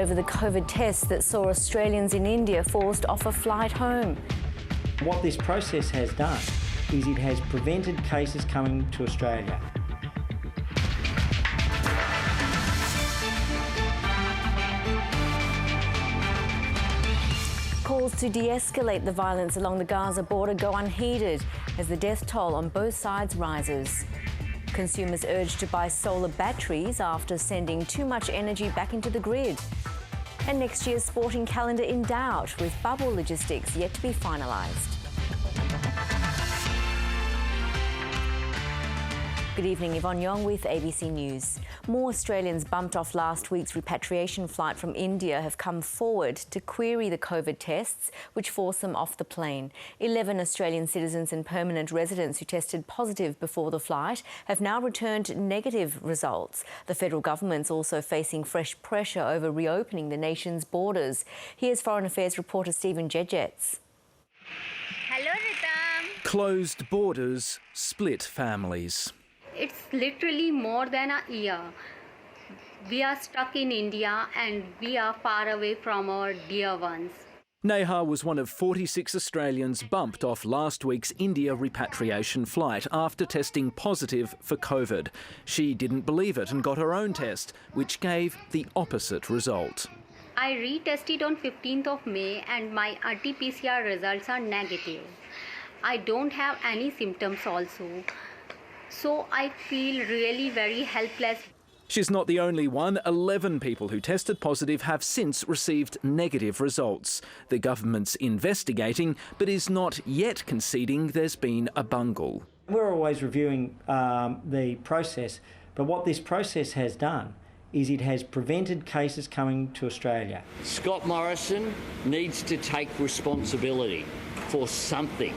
Over the COVID tests that saw Australians in India forced off a flight home. What this process has done is it has prevented cases coming to Australia. Calls to de-escalate the violence along the Gaza border go unheeded as the death toll on both sides rises. Consumers urged to buy solar batteries after sending too much energy back into the grid. And next year's sporting calendar in doubt, with bubble logistics yet to be finalised. Good evening, Yvonne Yong with ABC News. More Australians bumped off last week's repatriation flight from India have come forward to query the COVID tests, which forced them off the plane. 11 Australian citizens and permanent residents who tested positive before the flight have now returned negative results. The federal government's also facing fresh pressure over reopening the nation's borders. Here's Foreign Affairs reporter Stephen Jedgetts. Hello, Ritam. Closed borders, split families. It's literally more than a year. We are stuck in India and we are far away from our dear ones. Neha was one of 46 Australians bumped off last week's India repatriation flight after testing positive for COVID. She didn't believe it and got her own test, which gave the opposite result. I retested on 15th of May and my RT-PCR results are negative. I don't have any symptoms also. So I feel really very helpless. She's not the only one. 11 people who tested positive have since received negative results. The government's investigating, but is not yet conceding there's been a bungle. We're always reviewing the process, but what this process has done is it has prevented cases coming to Australia. Scott Morrison needs to take responsibility for something.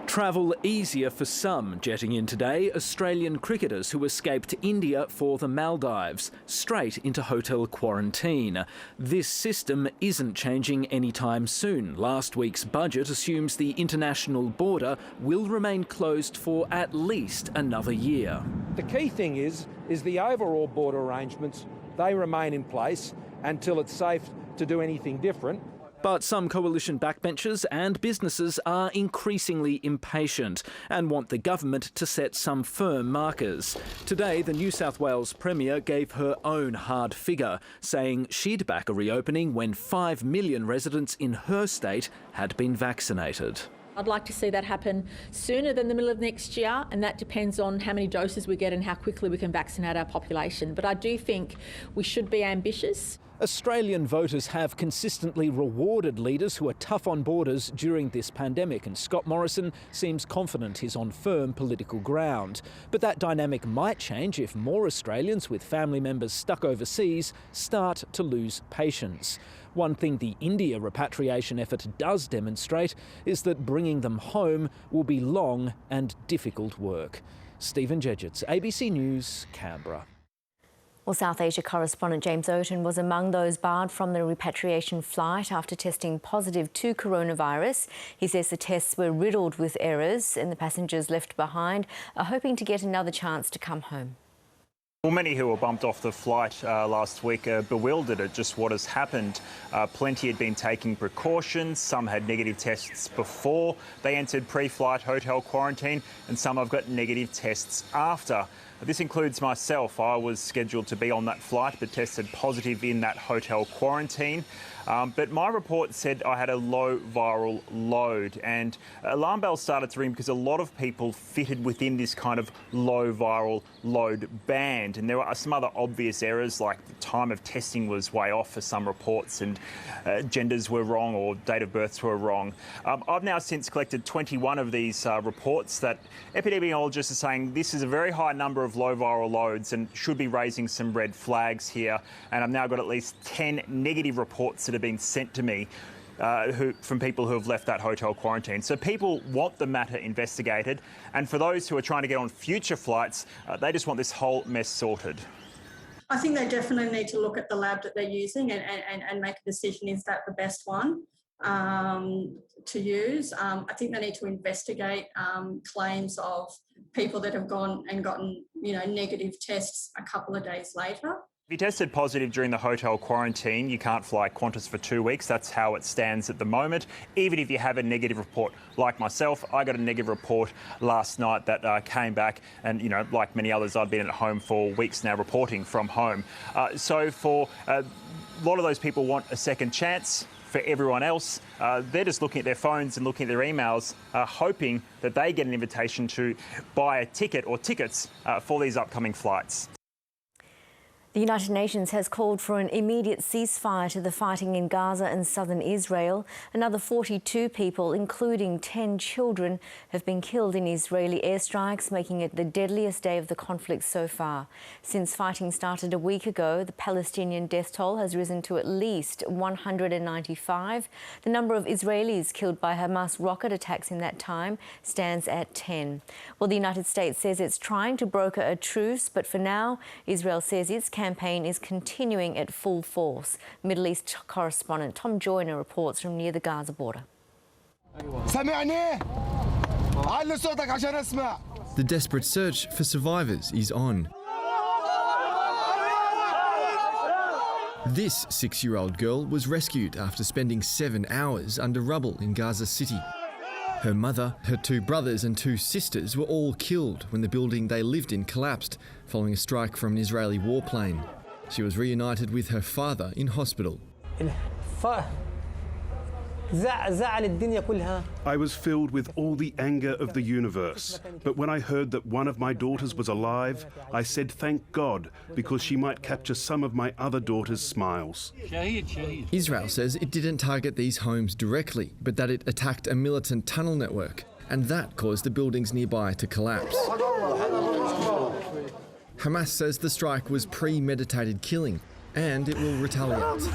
Travel easier for some jetting in today. Australian cricketers who escaped India for the Maldives, straight into hotel quarantine. This system isn't changing anytime soon. Last week's budget assumes the international border will remain closed for at least another year. The key thing is the overall border arrangements, they remain in place until it's safe to do anything different. But some coalition backbenchers and businesses are increasingly impatient and want the government to set some firm markers. Today, the New South Wales Premier gave her own hard figure, saying she'd back a reopening when 5 million residents in her state had been vaccinated. I'd like to see that happen sooner than the middle of next year, and that depends on how many doses we get and how quickly we can vaccinate our population. But I do think we should be ambitious. Australian voters have consistently rewarded leaders who are tough on borders during this pandemic, and Scott Morrison seems confident he's on firm political ground. But that dynamic might change if more Australians with family members stuck overseas start to lose patience. One thing the India repatriation effort does demonstrate is that bringing them home will be long and difficult work. Stephen Jedgetts, ABC News, Canberra. Well, South Asia correspondent James Oaten was among those barred from the repatriation flight after testing positive to coronavirus. He says the tests were riddled with errors and the passengers left behind are hoping to get another chance to come home. Well, many who were bumped off the flight last week are bewildered at just what has happened. Plenty had been taking precautions. Some had negative tests before they entered pre-flight hotel quarantine, and some have got negative tests after. This includes myself. I was scheduled to be on that flight but tested positive in that hotel quarantine. But my report said I had a low viral load, and alarm bells started to ring because a lot of people fitted within this kind of low viral load band. And there were some other obvious errors, like the time of testing was way off for some reports and genders were wrong or date of births were wrong. I've now since collected 21 of these reports that epidemiologists are saying this is a very high number of low viral loads and should be raising some red flags here. And I've now got at least 10 negative reports that have been sent to me from people who have left that hotel quarantine. So people want the matter investigated, and for those who are trying to get on future flights, they just want this whole mess sorted. I think they definitely need to look at the lab that they're using and make a decision, is that the best one to use. I think they need to investigate claims of people that have gone and gotten negative tests a couple of days later. If you tested positive during the hotel quarantine, you can't fly Qantas for 2 weeks. That's how it stands at the moment. Even if you have a negative report, like myself, I got a negative report last night that came back, and like many others, I've been at home for weeks now, reporting from home. So for a lot of those people want a second chance. For everyone else, they're just looking at their phones and looking at their emails, hoping that they get an invitation to buy a ticket or tickets for these upcoming flights. The United Nations has called for an immediate ceasefire to the fighting in Gaza and southern Israel. Another 42 people, including 10 children, have been killed in Israeli airstrikes, making it the deadliest day of the conflict so far. Since fighting started a week ago, the Palestinian death toll has risen to at least 195. The number of Israelis killed by Hamas rocket attacks in that time stands at 10. Well, the United States says it's trying to broker a truce, but for now, Israel says its campaign is continuing at full force. Middle East correspondent Tom Joyner reports from near the Gaza border. The desperate search for survivors is on. This 6-year-old girl was rescued after spending 7 hours under rubble in Gaza City. Her mother, her 2 brothers and 2 sisters were all killed when the building they lived in collapsed following a strike from an Israeli warplane. She was reunited with her father in hospital. I was filled with all the anger of the universe. But when I heard that one of my daughters was alive, I said thank God, because she might capture some of my other daughter's smiles. Israel says it didn't target these homes directly, but that it attacked a militant tunnel network, and that caused the buildings nearby to collapse. Hamas says the strike was premeditated killing, and it will retaliate.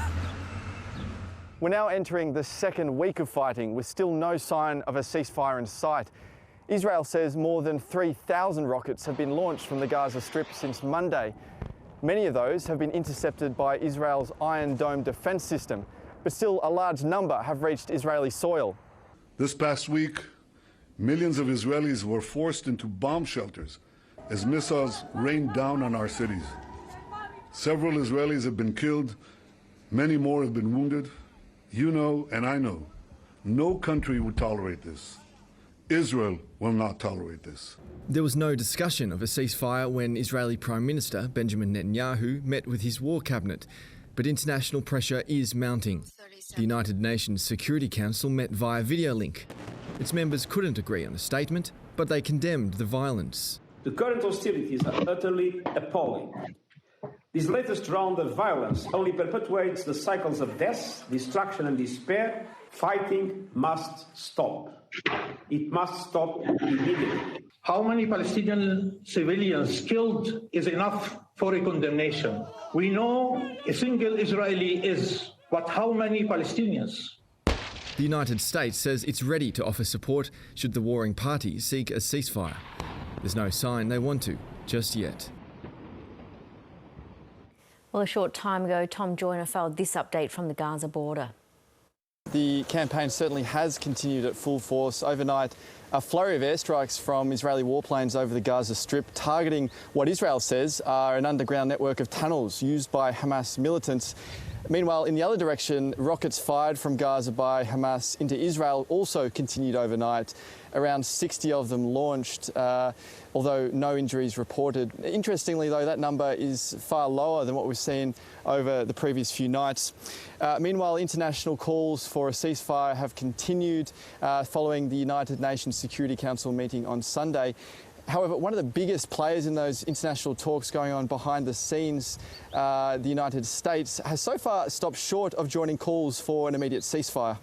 We're now entering the second week of fighting with still no sign of a ceasefire in sight. Israel says more than 3,000 rockets have been launched from the Gaza Strip since Monday. Many of those have been intercepted by Israel's Iron Dome defence system, but still a large number have reached Israeli soil. This past week, millions of Israelis were forced into bomb shelters as missiles rained down on our cities. Several Israelis have been killed, many more have been wounded. You know, and I know, no country would tolerate this. Israel will not tolerate this. There was no discussion of a ceasefire when Israeli Prime Minister Benjamin Netanyahu met with his war cabinet, but international pressure is mounting. The United Nations Security Council met via video link. Its members couldn't agree on a statement, but they condemned the violence. The current hostilities are utterly appalling. This latest round of violence only perpetuates the cycles of death, destruction and despair. Fighting must stop. It must stop immediately. How many Palestinian civilians killed is enough for a condemnation. We know a single Israeli is, but how many Palestinians? The United States says it's ready to offer support should the warring parties seek a ceasefire. There's no sign they want to just yet. Well, a short time ago, Tom Joyner followed this update from the Gaza border. The campaign certainly has continued at full force. Overnight, a flurry of airstrikes from Israeli warplanes over the Gaza Strip, targeting what Israel says are an underground network of tunnels used by Hamas militants. Meanwhile, in the other direction, rockets fired from Gaza by Hamas into Israel also continued overnight. Around 60 of them launched, although no injuries reported. Interestingly, though, that number is far lower than what we've seen over the previous few nights. Meanwhile, international calls for a ceasefire have continued following the United Nations Security Council meeting on Sunday. However, one of the biggest players in those international talks going on behind the scenes, the United States, has so far stopped short of joining calls for an immediate ceasefire.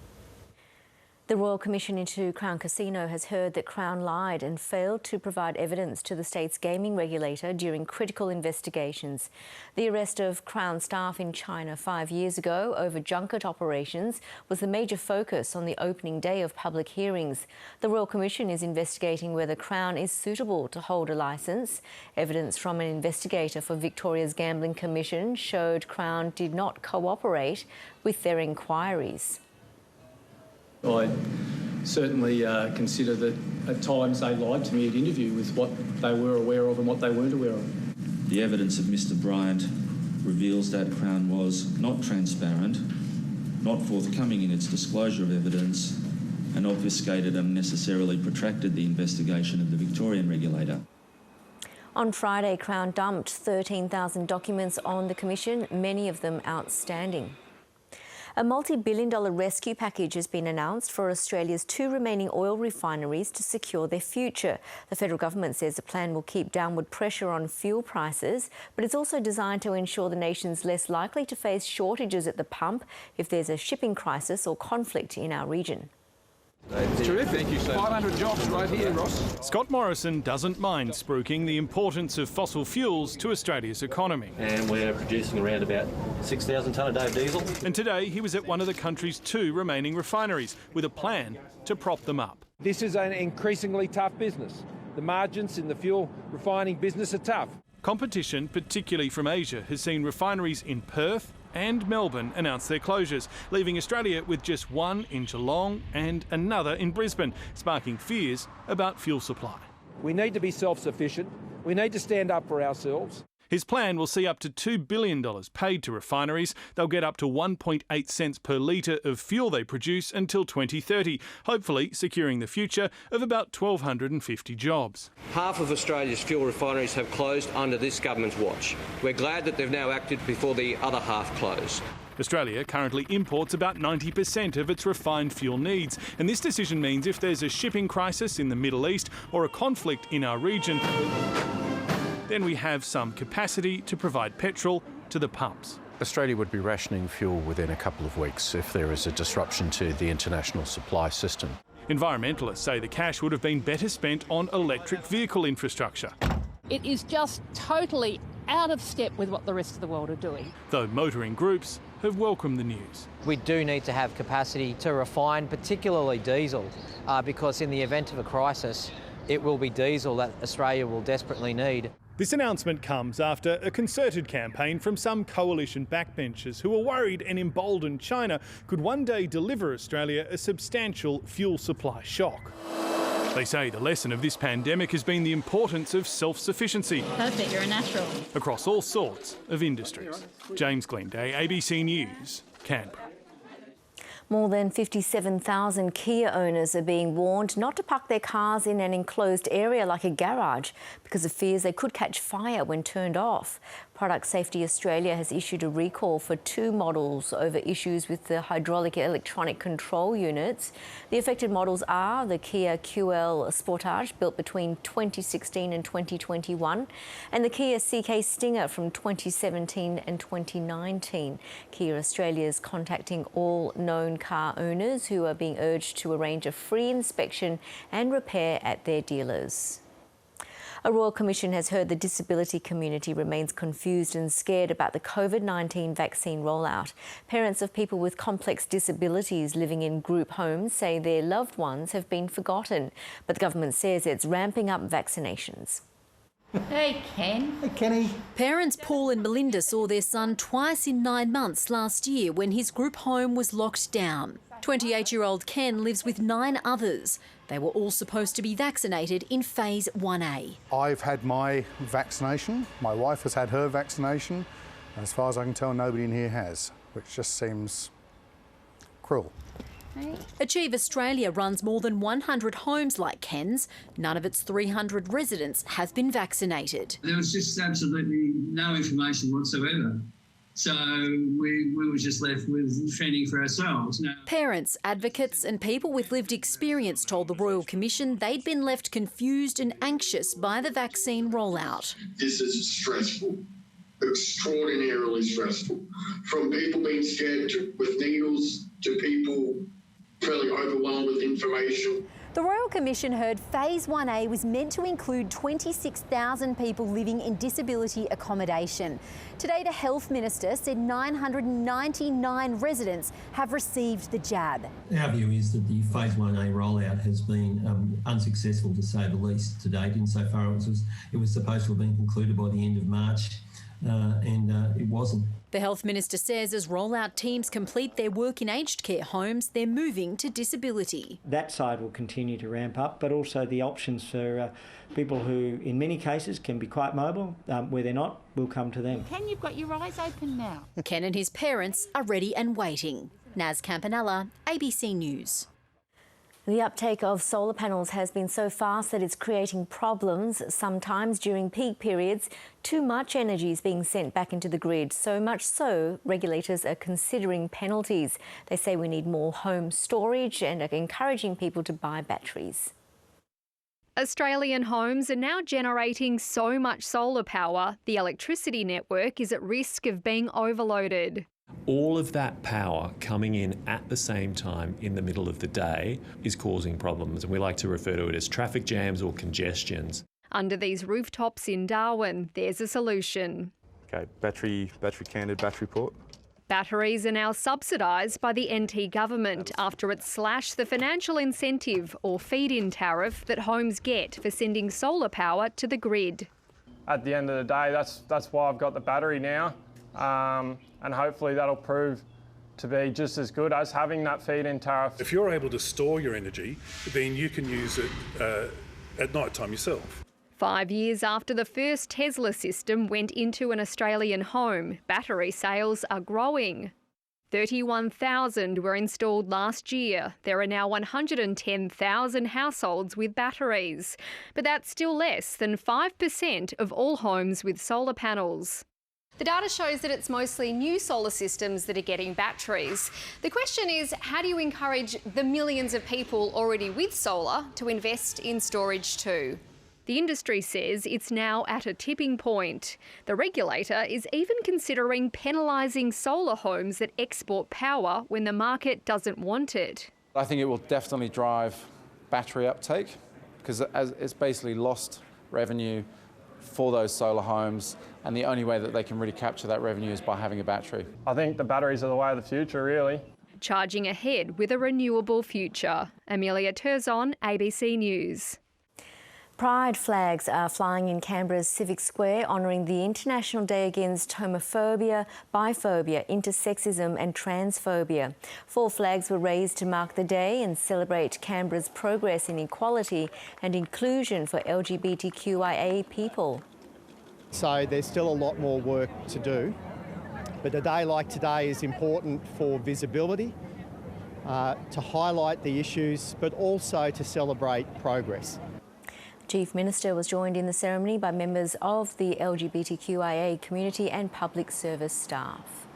The Royal Commission into Crown Casino has heard that Crown lied and failed to provide evidence to the state's gaming regulator during critical investigations. The arrest of Crown staff in China 5 years ago over junket operations was the major focus on the opening day of public hearings. The Royal Commission is investigating whether Crown is suitable to hold a licence. Evidence from an investigator for Victoria's Gambling Commission showed Crown did not cooperate with their inquiries. I certainly consider that at times they lied to me at interview with what they were aware of and what they weren't aware of. The evidence of Mr Bryant reveals that Crown was not transparent, not forthcoming in its disclosure of evidence, and obfuscated and unnecessarily protracted the investigation of the Victorian regulator. On Friday, Crown dumped 13,000 documents on the Commission, many of them outstanding. A multi-billion-dollar rescue package has been announced for Australia's 2 remaining oil refineries to secure their future. The federal government says the plan will keep downward pressure on fuel prices, but it's also designed to ensure the nation's less likely to face shortages at the pump if there's a shipping crisis or conflict in our region. It's terrific. Thank you so 500 jobs right here, Ross. Scott Morrison doesn't mind spruiking the importance of fossil fuels to Australia's economy. And we're producing around about 6,000 tonne a day of diesel. And today he was at one of the country's 2 remaining refineries with a plan to prop them up. This is an increasingly tough business. The margins in the fuel refining business are tough. Competition, particularly from Asia, has seen refineries in Perth and Melbourne announce their closures, leaving Australia with just one in Geelong and another in Brisbane, sparking fears about fuel supply. We need to be self-sufficient. We need to stand up for ourselves. His plan will see up to $2 billion paid to refineries. They'll get up to 1.8 cents per litre of fuel they produce until 2030, hopefully securing the future of about 1,250 jobs. Half of Australia's fuel refineries have closed under this government's watch. We're glad that they've now acted before the other half close. Australia currently imports about 90% of its refined fuel needs, and this decision means if there's a shipping crisis in the Middle East or a conflict in our region, then we have some capacity to provide petrol to the pumps. Australia would be rationing fuel within a couple of weeks if there is a disruption to the international supply system. Environmentalists say the cash would have been better spent on electric vehicle infrastructure. It is just totally out of step with what the rest of the world are doing. Though motoring groups have welcomed the news. We do need to have capacity to refine, particularly diesel, because in the event of a crisis, it will be diesel that Australia will desperately need. This announcement comes after a concerted campaign from some coalition backbenchers who are worried an emboldened China could one day deliver Australia a substantial fuel supply shock. They say the lesson of this pandemic has been the importance of self-sufficiency. Perfect, you're a natural. Across all sorts of industries. James Glenday, ABC News, Canberra. More than 57,000 Kia owners are being warned not to park their cars in an enclosed area like a garage because of fears they could catch fire when turned off. Product Safety Australia has issued a recall for 2 models over issues with the hydraulic electronic control units. The affected models are the Kia QL Sportage, built between 2016 and 2021, and the Kia CK Stinger from 2017 and 2019. Kia Australia is contacting all known car owners who are being urged to arrange a free inspection and repair at their dealers. A Royal Commission has heard the disability community remains confused and scared about the COVID-19 vaccine rollout. Parents of people with complex disabilities living in group homes say their loved ones have been forgotten, but the government says it's ramping up vaccinations. Hey, Ken. Hey, Kenny. Parents Paul and Melinda saw their son twice in 9 months last year when his group home was locked down. 28-year-old Ken lives with 9 others. They were all supposed to be vaccinated in Phase 1A. I've had my vaccination, my wife has had her vaccination, and as far as I can tell, nobody in here has, which just seems cruel. Achieve Australia runs more than 100 homes like Ken's. None of its 300 residents have been vaccinated. There was just absolutely no information whatsoever. So we were just left with fending for ourselves. Now, parents, advocates and people with lived experience told the Royal Commission they'd been left confused and anxious by the vaccine rollout. This is stressful, extraordinarily stressful. From people being scared with needles to people fairly overwhelmed with information. The Royal Commission heard Phase 1A was meant to include 26,000 people living in disability accommodation. Today, the Health Minister said 999 residents have received the jab. Our view is that the Phase 1A rollout has been unsuccessful, to say the least, to date, insofar as it was supposed to have been concluded by the end of March. and it wasn't. The Health Minister says as rollout teams complete their work in aged care homes, they're moving to disability. That side will continue to ramp up, but also the options for people who, in many cases, can be quite mobile, where they're not, will come to them. Ken, you've got your eyes open now. Ken and his parents are ready and waiting. Naz Campanella, ABC News. The uptake of solar panels has been so fast that it's creating problems. Sometimes during peak periods, too much energy is being sent back into the grid. So much so, regulators are considering penalties. They say we need more home storage and are encouraging people to buy batteries. Australian homes are now generating so much solar power, the electricity network is at risk of being overloaded. All of that power coming in at the same time in the middle of the day is causing problems, and we like to refer to it as traffic jams or congestions. Under these rooftops in Darwin, there's a solution. Okay, battery candid, battery port. Batteries are now subsidised by the NT government after it slashed the financial incentive or feed-in tariff that homes get for sending solar power to the grid. At the end of the day, that's why I've got the battery now. And hopefully that'll prove to be just as good as having that feed-in tariff. If you're able to store your energy, then you can use it at night time yourself. 5 years after the first Tesla system went into an Australian home, battery sales are growing. 31,000 were installed last year. There are now 110,000 households with batteries. But that's still less than 5% of all homes with solar panels. The data shows that it's mostly new solar systems that are getting batteries. The question is, how do you encourage the millions of people already with solar to invest in storage too? The industry says it's now at a tipping point. The regulator is even considering penalising solar homes that export power when the market doesn't want it. I think it will definitely drive battery uptake because it's basically lost revenue for those solar homes, and the only way that they can really capture that revenue is by having a battery. I think the batteries are the way of the future, really. Charging ahead with a renewable future. Amelia Terzon, ABC News. Pride flags are flying in Canberra's Civic Square, honouring the International Day Against Homophobia, Biphobia, Intersexism and Transphobia. 4 flags were raised to mark the day and celebrate Canberra's progress in equality and inclusion for LGBTQIA people. So there's still a lot more work to do, but a day like today is important for visibility, to highlight the issues, but also to celebrate progress. Chief Minister was joined in the ceremony by members of the LGBTQIA community and public service staff.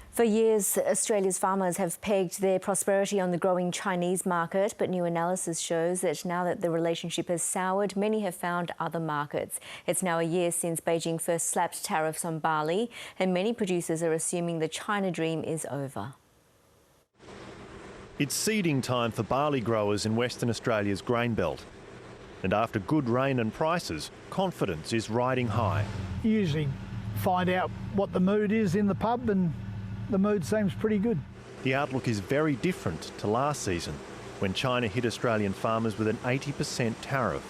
For years, Australia's farmers have pegged their prosperity on the growing Chinese market, but new analysis shows that now that the relationship has soured, many have found other markets. It's now a year since Beijing first slapped tariffs on barley, and many producers are assuming the China dream is over. It's seeding time for barley growers in Western Australia's grain belt. And after good rain and prices, confidence is riding high. You usually find out what the mood is in the pub, and the mood seems pretty good. The outlook is very different to last season, when China hit Australian farmers with an 80% tariff.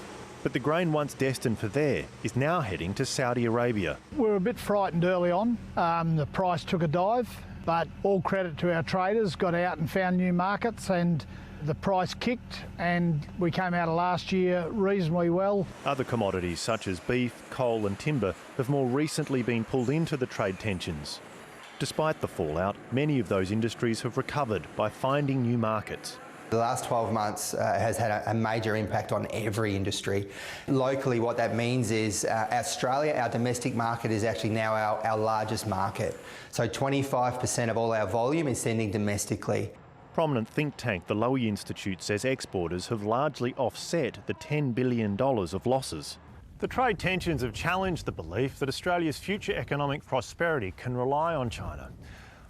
But the grain once destined for there is now heading to Saudi Arabia. We were a bit frightened early on. The price took a dive. But all credit to our traders, got out and found new markets, and the price kicked, and we came out of last year reasonably well. Other commodities such as beef, coal and timber have more recently been pulled into the trade tensions. Despite the fallout, many of those industries have recovered by finding new markets. The last 12 months has had a major impact on every industry. Locally, what that means is Australia, our domestic market, is actually now our largest market. So 25% of all our volume is sending domestically. Prominent think tank the Lowy Institute says exporters have largely offset the $10 billion of losses. The trade tensions have challenged the belief that Australia's future economic prosperity can rely on China.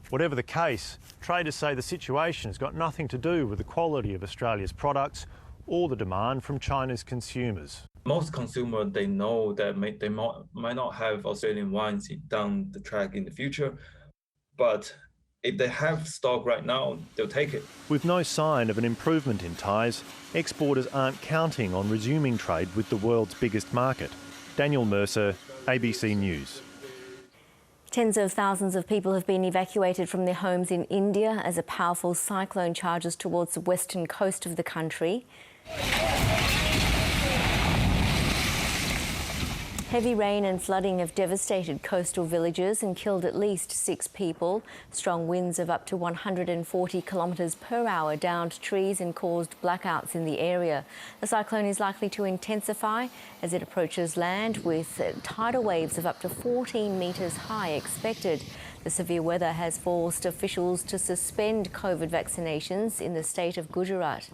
Whatever the case, traders say the situation has got nothing to do with the quality of Australia's products or the demand from China's consumers. Most consumers, they know that they might not have Australian wines down the track in the future, but If they have stock right now, they'll take it. With no sign of an improvement in ties, exporters aren't counting on resuming trade with the world's biggest market. Daniel Mercer, ABC News. Tens of thousands of people have been evacuated from their homes in India as a powerful cyclone charges towards the western coast of the country. Heavy rain and flooding have devastated coastal villages and killed at least 6 people. Strong winds of up to 140 kilometres per hour downed trees and caused blackouts in the area. The cyclone is likely to intensify as it approaches land, with tidal waves of up to 14 metres high expected. The severe weather has forced officials to suspend COVID vaccinations in the state of Gujarat.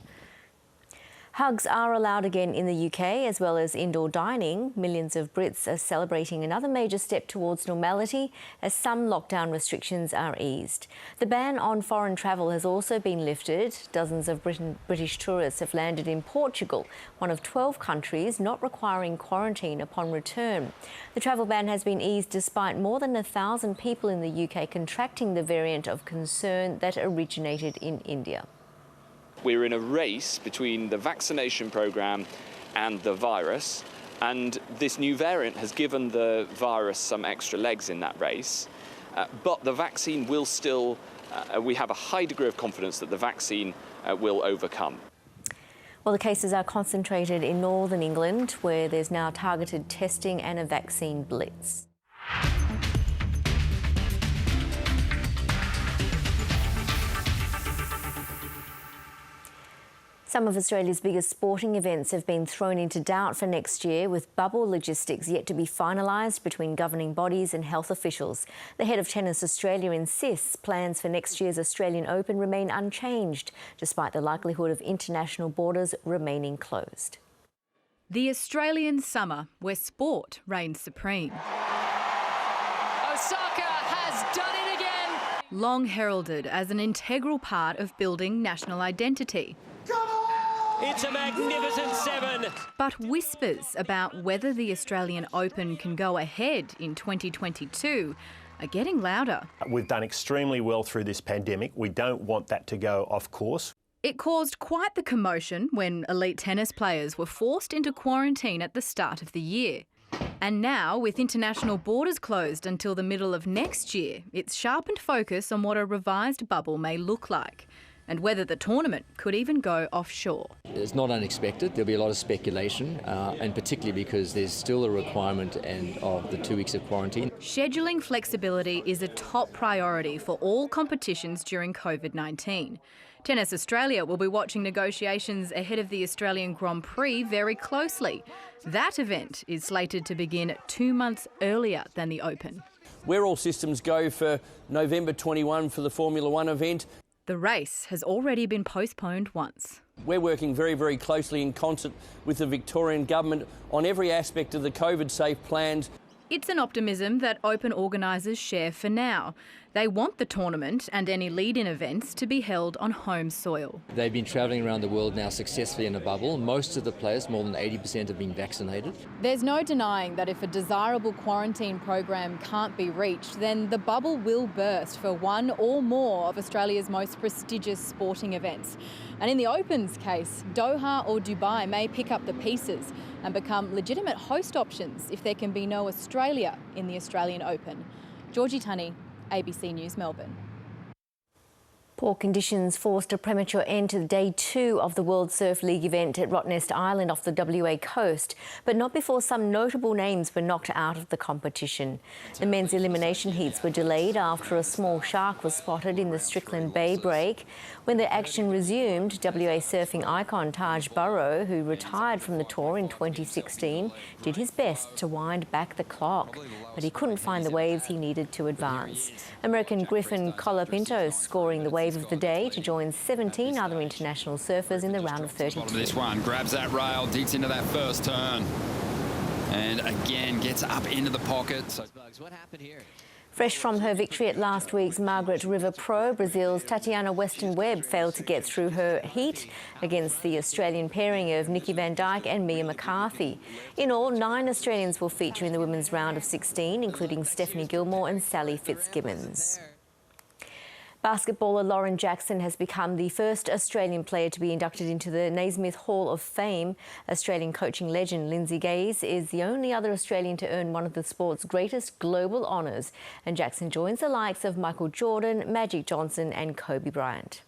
Hugs are allowed again in the UK, as well as indoor dining. Millions of Brits are celebrating another major step towards normality as some lockdown restrictions are eased. The ban on foreign travel has also been lifted. Dozens of British tourists have landed in Portugal, one of 12 countries not requiring quarantine upon return. The travel ban has been eased despite more than 1,000 people in the UK contracting the variant of concern that originated in India. We're in a race between the vaccination programme and the virus, and this new variant has given the virus some extra legs in that race. But the vaccine will still, we have a high degree of confidence that the vaccine will overcome. Well, the cases are concentrated in northern England, where there's now targeted testing and a vaccine blitz. Some of Australia's biggest sporting events have been thrown into doubt for next year, with bubble logistics yet to be finalised between governing bodies and health officials. The head of Tennis Australia insists plans for next year's Australian Open remain unchanged, despite the likelihood of international borders remaining closed. The Australian summer, where sport reigns supreme. Osaka has done it again! Long heralded as an integral part of building national identity. It's a magnificent 7. But whispers about whether the Australian Open can go ahead in 2022 are getting louder. We've done extremely well through this pandemic. We don't want that to go off course. It caused quite the commotion when elite tennis players were forced into quarantine at the start of the year. And now, with international borders closed until the middle of next year, it's sharpened focus on what a revised bubble may look like, and whether the tournament could even go offshore. It's not unexpected. There'll be a lot of speculation, and particularly because there's still a requirement of the 2 weeks of quarantine. Scheduling flexibility is a top priority for all competitions during COVID-19. Tennis Australia will be watching negotiations ahead of the Australian Grand Prix very closely. That event is slated to begin 2 months earlier than the Open. We're all systems go for November 21 for the Formula 1 event. The race has already been postponed once. We're working very, very closely in concert with the Victorian Government on every aspect of the COVID-safe plans. It's an optimism that Open organisers share for now. They want the tournament and any lead-in events to be held on home soil. They've been travelling around the world now successfully in a bubble. Most of the players, more than 80%, have been vaccinated. There's no denying that if a desirable quarantine program can't be reached, then the bubble will burst for one or more of Australia's most prestigious sporting events. And in the Open's case, Doha or Dubai may pick up the pieces and become legitimate host options if there can be no Australia in the Australian Open. Georgie Tunney, ABC News, Melbourne. Poor conditions forced a premature end to Day 2 of the World Surf League event at Rottnest Island off the WA coast, but not before some notable names were knocked out of the competition. The men's elimination heats were delayed after a small shark was spotted in the Strickland Bay break. When the action resumed, WA surfing icon Taj Burrow, who retired from the tour in 2016, did his best to wind back the clock, but he couldn't find the waves he needed to advance. American Griffin Colapinto scoring the wave of the day to join 17 other international surfers in the round of 32. This one grabs that rail, digs into that first turn, and again gets up into the pocket. So what happened here? Fresh from her victory at last week's Margaret River Pro, Brazil's Tatiana Weston-Webb failed to get through her heat against the Australian pairing of Nikki Van Dijk and Mia McCarthy. In all, 9 Australians will feature in the women's round of 16, including Stephanie Gilmore and Sally Fitzgibbons. Basketballer Lauren Jackson has become the first Australian player to be inducted into the Naismith Hall of Fame. Australian coaching legend Lindsay Gaze is the only other Australian to earn one of the sport's greatest global honours, and Jackson joins the likes of Michael Jordan, Magic Johnson and Kobe Bryant.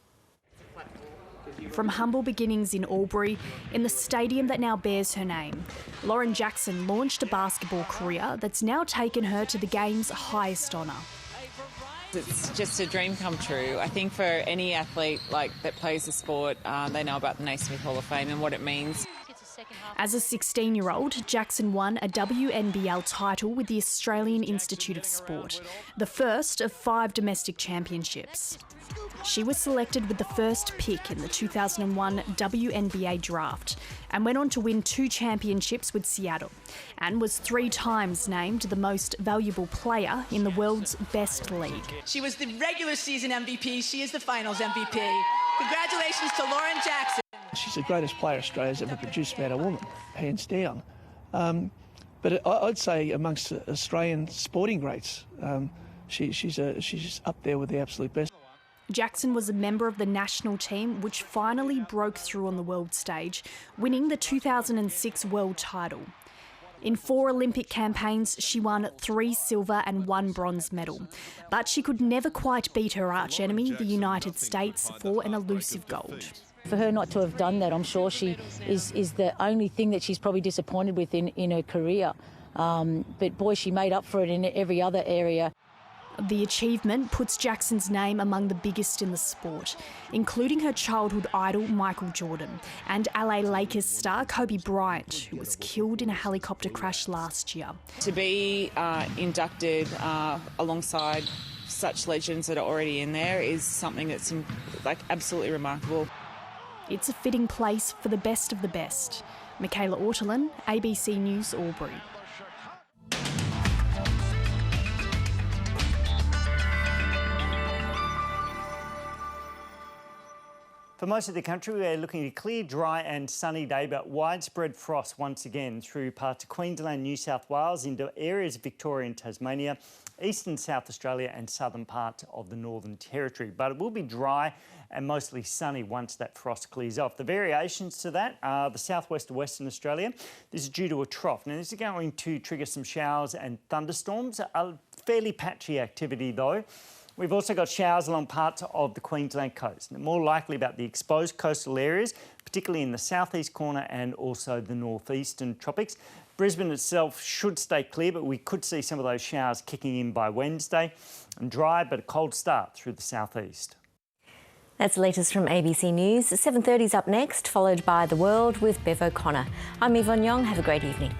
From humble beginnings in Albury, in the stadium that now bears her name, Lauren Jackson launched a basketball career that's now taken her to the game's highest honour. It's just a dream come true. I think for any athlete that plays the sport, they know about the Naismith Hall of Fame and what it means. As a 16-year-old, Jackson won a WNBL title with the Australian Institute of Sport, the first of 5 domestic championships. She was selected with the first pick in the 2001 WNBA draft and went on to win 2 championships with Seattle and was 3 times named the most valuable player in the world's best league. She was the regular season MVP. She is the finals MVP. Congratulations to Lauren Jackson. She's the greatest player Australia's ever produced about a woman, hands down. But I'd say amongst Australian sporting greats, she's up there with the absolute best. Jackson was a member of the national team which finally broke through on the world stage, winning the 2006 world title. In 4 Olympic campaigns, she won 3 silver and 1 bronze medal. But she could never quite beat her archenemy, the United States, for an elusive gold. For her not to have done that, I'm sure she is the only thing that she's probably disappointed with in her career. But boy, she made up for it in every other area. The achievement puts Jackson's name among the biggest in the sport, including her childhood idol Michael Jordan and LA Lakers star Kobe Bryant, who was killed in a helicopter crash last year. To be inducted alongside such legends that are already in there is something that's absolutely remarkable. It's a fitting place for the best of the best. Michaela Ortolin, ABC News, Albury. For most of the country, we're looking at a clear, dry and sunny day, but widespread frost once again through parts of Queensland, New South Wales, into areas of Victoria and Tasmania, eastern South Australia and southern parts of the Northern Territory. But it will be dry and mostly sunny once that frost clears off. The variations to that are the southwest of Western Australia. This is due to a trough. Now, this is going to trigger some showers and thunderstorms. A fairly patchy activity, though. We've also got showers along parts of the Queensland coast. They're more likely about the exposed coastal areas, particularly in the southeast corner and also the northeastern tropics. Brisbane itself should stay clear, but we could see some of those showers kicking in by Wednesday. And dry, but a cold start through the southeast. That's the latest from ABC News. 7:30's up next, followed by The World with Bev O'Connor. I'm Yvonne Yong. Have a great evening.